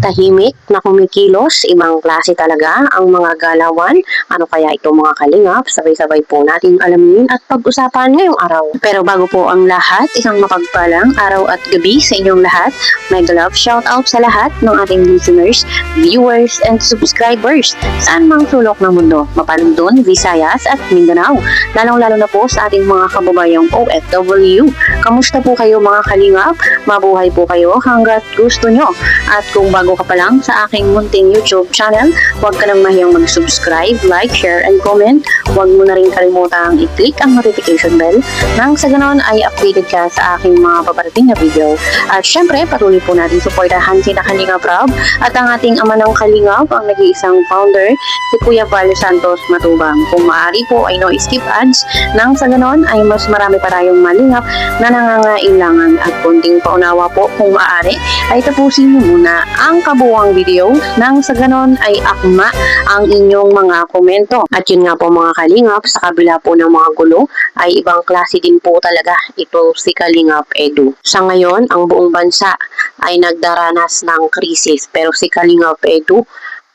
tahimik na kumikilos, ibang klase talaga ang mga galawan. Ano kaya ito mga kalingap? Sabay-sabay po natin alamin at pag-usapan ngayong araw. Pero bago po ang lahat, isang mapagpalang araw at gabi sa inyong lahat. Mega love shoutout sa lahat ng ating listeners, viewers, and subscribers saan mang sulok ng mundo, Mapalundon, Visayas at Mindanao. Lalong-lalo na po sa ating mga kababayang OFW. Kamusta po kayo mga kalingap? Mabuhay po kayo hanggat gusto nyo. At kung bago ka pa lang sa aking munting YouTube channel, huwag ka nang mahiyang mag-subscribe, like, share, and comment. Huwag mo na rin kalimutang i-click ang notification bell nang sa ganon ay updated ka sa aking mga paparating na video. At syempre, patuloy po natin suportahan si Kalingap Rob at ang ating ama ng Kalingap, ang nag-iisang founder, si Kuya Val Santos Matubang. Kung maaari po ay no skip ads nang sa ganon ay mas marami pa tayong malingap na nangangailangan at konting paunawa po kung maaari ay tapusin mo muna ang kabuuang video nang sa ganon ay akma ang inyong mga komento. At yun nga po mga kalingap, sa kabila po ng mga gulo ay ibang klase din po talaga ito si Kalingap Edu. Sa ngayon, ang buong bansa ay nagdaranas ng krisis pero si Kalingap Edu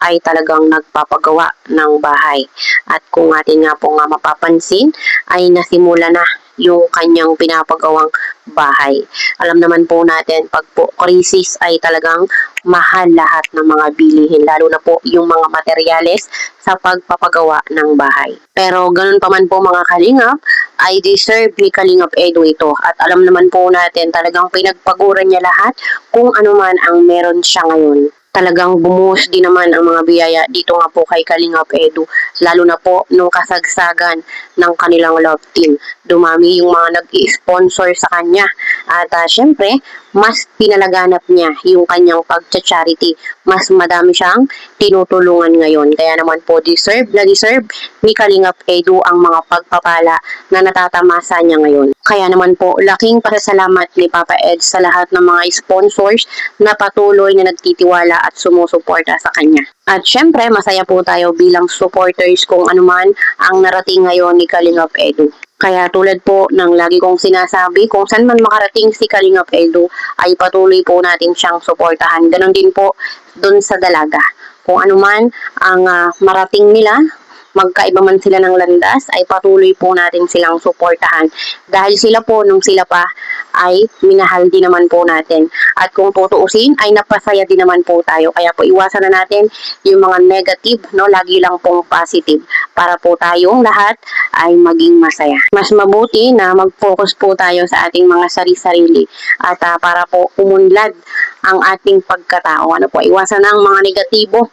ay talagang nagpapagawa ng bahay. At kung atin nga po nga mapapansin, ay nasimula na yung kanyang pinapagawang bahay. Alam naman po natin, pag po krisis ay talagang mahal lahat ng mga bilihin, lalo na po yung mga materyales sa pagpapagawa ng bahay. Pero ganun pa man po mga kalingap, ay deserve ni Kalingap Edu ito. At alam naman po natin, talagang pinagpaguran niya lahat kung ano man ang meron siya ngayon. Talagang bumuhos din naman ang mga biyaya dito nga po kay Kalingap Edu, lalo na po nung kasagsagan ng kanilang love team. Dumami yung mga nag-i-sponsor sa kanya at syempre, mas pinalaganap niya yung kanyang pag-charity. Mas madami siyang tinutulungan ngayon. Kaya naman po deserve ni Kalingap Edu ang mga pagpapala na natatamasa niya ngayon. Kaya naman po, laking pasasalamat ni Papa Ed sa lahat ng mga sponsors na patuloy na nagtitiwala at sumusuporta sa kanya. At syempre, masaya po tayo bilang supporters kung anuman ang narating ngayon ni Kalingap Edu. Kaya tulad po ng lagi kong sinasabi, kung saan man makarating si Kalingap Edu, ay patuloy po natin siyang suportahan. Ganon din po dun sa dalaga. Kung anuman ang marating nila, magkaiba man sila ng landas, ay patuloy po natin silang suportahan. Dahil sila po, nung sila pa, ay minahal din naman po natin. At kung tutuusin, ay napasaya din naman po tayo. Kaya po iwasan na natin yung mga negative, no? Lagi lang pong positive. Para po tayong lahat ay maging masaya. Mas mabuti na mag-focus po tayo sa ating mga sarili-sarili. At para po umunlad ang ating pagkatao. Ano po, iwasan ang mga negatibong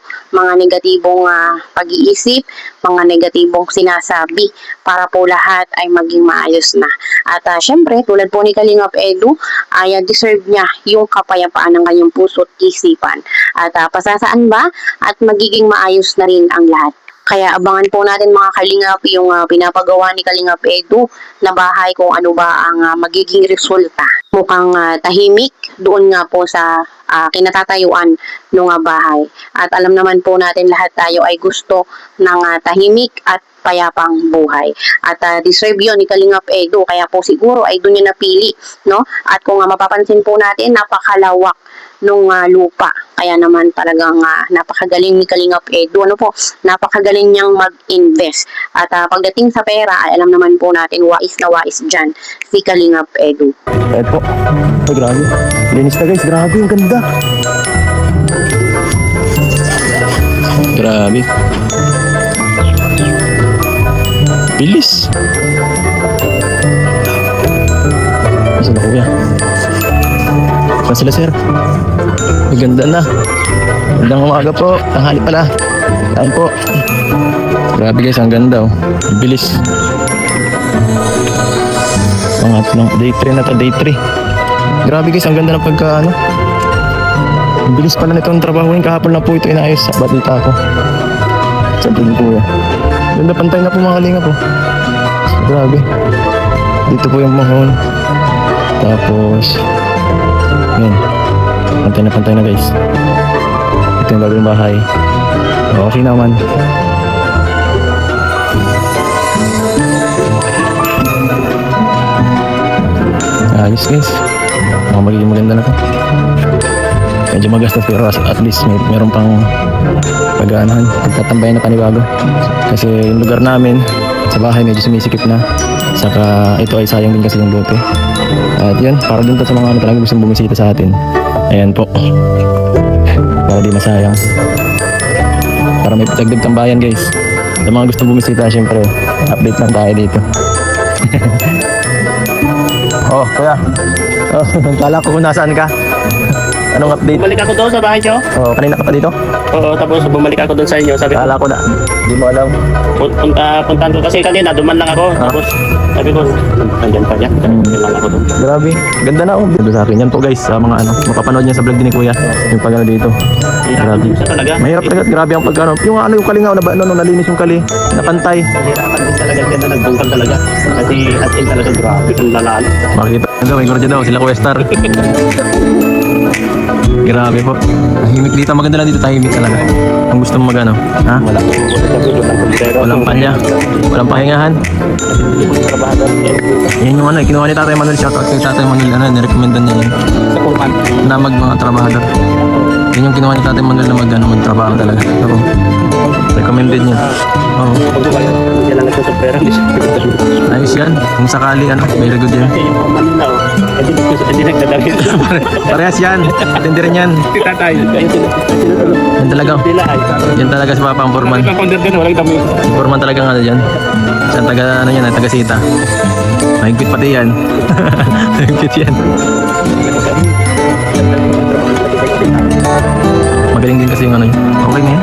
pag-iisip, mga negatibong sinasabi para po lahat ay maging maayos na. At syempre, tulad po ni Kalingap Edu, ay deserve niya yung kapayapaan ng kanyang puso at isipan. At pasasaan ba? At magiging maayos na rin ang lahat. Kaya abangan po natin mga kalingap yung pinapagawa ni Kalingap Edu na bahay kung ano ba ang magiging resulta. Mukhang tahimik doon nga po sa kinatatayuan ng bahay. At alam naman po natin lahat tayo ay gusto ng tahimik at payapang buhay. At deserve yun ni Kalingap Edu. Kaya po siguro ay doon niya napili. No? At kung mapapansin po natin, napakalawak nung lupa. Kaya naman talagang napakagaling ni Kalingap Edu. Ano po, napakagaling niyang mag-invest. At pagdating sa pera, ay alam naman po natin, wais na wais dyan si Kalingap Edu. Eh po, ay grabe. Linis na guys, grabe, ang ganda. Grabe. Bilis. Saan na kuya? Saan sila sir? Ang ganda na. Magandang umaga po. Tanghali pala. Tayo po. Grabe guys, ang ganda oh. Bilis. Pangatlong day 3 na to, day 3. Grabe guys, ang ganda ng pagka ano. Ang bilis pala nitong trabaho yun. Kahapon na po ito inayos sa balita ko. Sabi ni kuya. Ganda, pantay na po mga kalinga po. Grabe. Dito po yung mahon. Tapos yun. Pantay na guys. Ito yung bagong bahay. Okay naman. Ayos guys. Magiging maganda na to. Medyo magastos pero at least meron pang pag-aanahan, pagtatambayan na panibago. Kasi yung lugar namin sa bahay medyo sumisikip na. Saka ito ay sayang din kasi yung bote. At yun, para din to sa mga talagang gustong bumisita sa atin. Ayan po. Para di masayang. Para may dagdag tambayan guys. Sa mga gustong bumisita, syempre, update lang tayo dito. Oh, kuya. Oh, kala ko kung nasaan ka. Anong update? Bumalik ako doon sa bahay niyo. Oh, kanina ka pa dito? Oo, tapos bumalik ako doon sa inyo. Sabi ko, Kala ko na. Hindi mo alam. puntahan ko kasi kanina, duman lang ako. Tapos sabi ko, nandyan pa niya. Nandyan lang ako doon. Grabe. Ganda na oh. Ganda sa akin. Yan po guys, sa mga ano, mapapanood niya sa vlog din ni Kuya. Yung pag ano dito. Grabe. Isa talaga. Mahirap talaga. Grabe ang pagkano. Yung ano, yung kalingaw na ba, no, nalinis yung kali. Napantay. Nahirapan din talaga. Ganda nagbungkal talaga. Kasi at in talaga grabe kung lalaan. Makikita daw, may gordya daw. Sila Kuya Star. Grabe po. Tahimik dito. Maganda lang dito. Tahimik talaga. Kung gusto mo magano. Ha? Wala akong Walang panya. Walang pahingahan. Yan yung ano, kinuha ni Tatay Manuel. Shoutout kay Tatay Manuel. Ano, nirecomendan niya yun. Sa kurman. Na mga trabahador. Yan yung kinuha ni Tatay Manuel na magtrabaho talaga. Ako. Recommended niya. Oo. Pagbubayan. Hindi lang ito sa pera. Hindi siya pagbubayan. Ayos yan. Kung sakali, ano, very good yan. Kasi yung mga Manila, hindi nagdadagin. Parehas yan. Atindi rin yan. Tatay. Yan talaga. Sila ay. Yan talaga si Papa ang Purman. Ang founder din, walang dami. Purman talaga ano dyan. Siya taga, ano yan, taga Sita. Mahigpit pati yan. Mahigpit yan. Magaling din kasi yung ano yun. Okay na yan.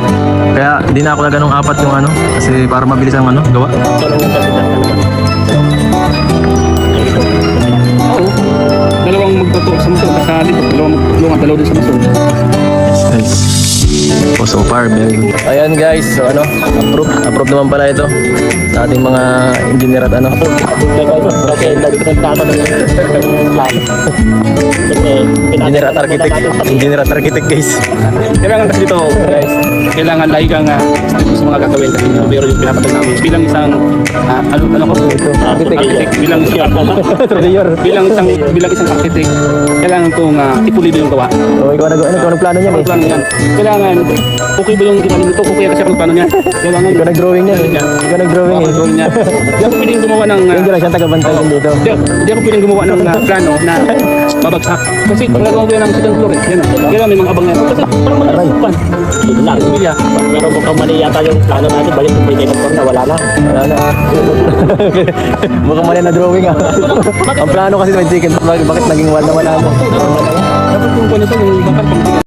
Kaya hindi na ako na ganong apat yung ano. Kasi para mabilis ang ano, gawa. Oo. Dalawang magbato sa maso. Kasali. Dalawa din sa maso. Guys. So far, very good. Ayan guys, so ano, approve naman pala ito sa ating mga engineer at ano. Engineer at architect guys. Kailangan kasi dito, guys, kailangan lagi kang sa mga gagawin kasi pero yung pinapatag namin bilang isang ano ko architect bilang isang architect kailangan kong ipulido yung gawa. So ikaw nagplano niyan eh. Plano yan. Kailangan okay ba yung ginawa nito? Okay kasi ako nagplano niyan. Kailangan Ikaw nag-drawing niyan eh. Ikaw nag-drawing eh. drawing niya. Hindi ako pwedeng gumawa ng Hindi lang siya taga-bantay din dito. hindi ako pwedeng gumawa ng plano na babagsak. Kasi kung nagawa ko yan ng second floor eh. Yan kailangan may mga abang yan. Kasi parang malalapan. Yun lang. Pero mukhang mali yata yung plano natin. Balik kung may second floor na wala na. Wala na. Mukhang mali na drawing ah. Ang plano kasi may chicken. Bakit naging wala na? Dapat yung ganito yung bakal.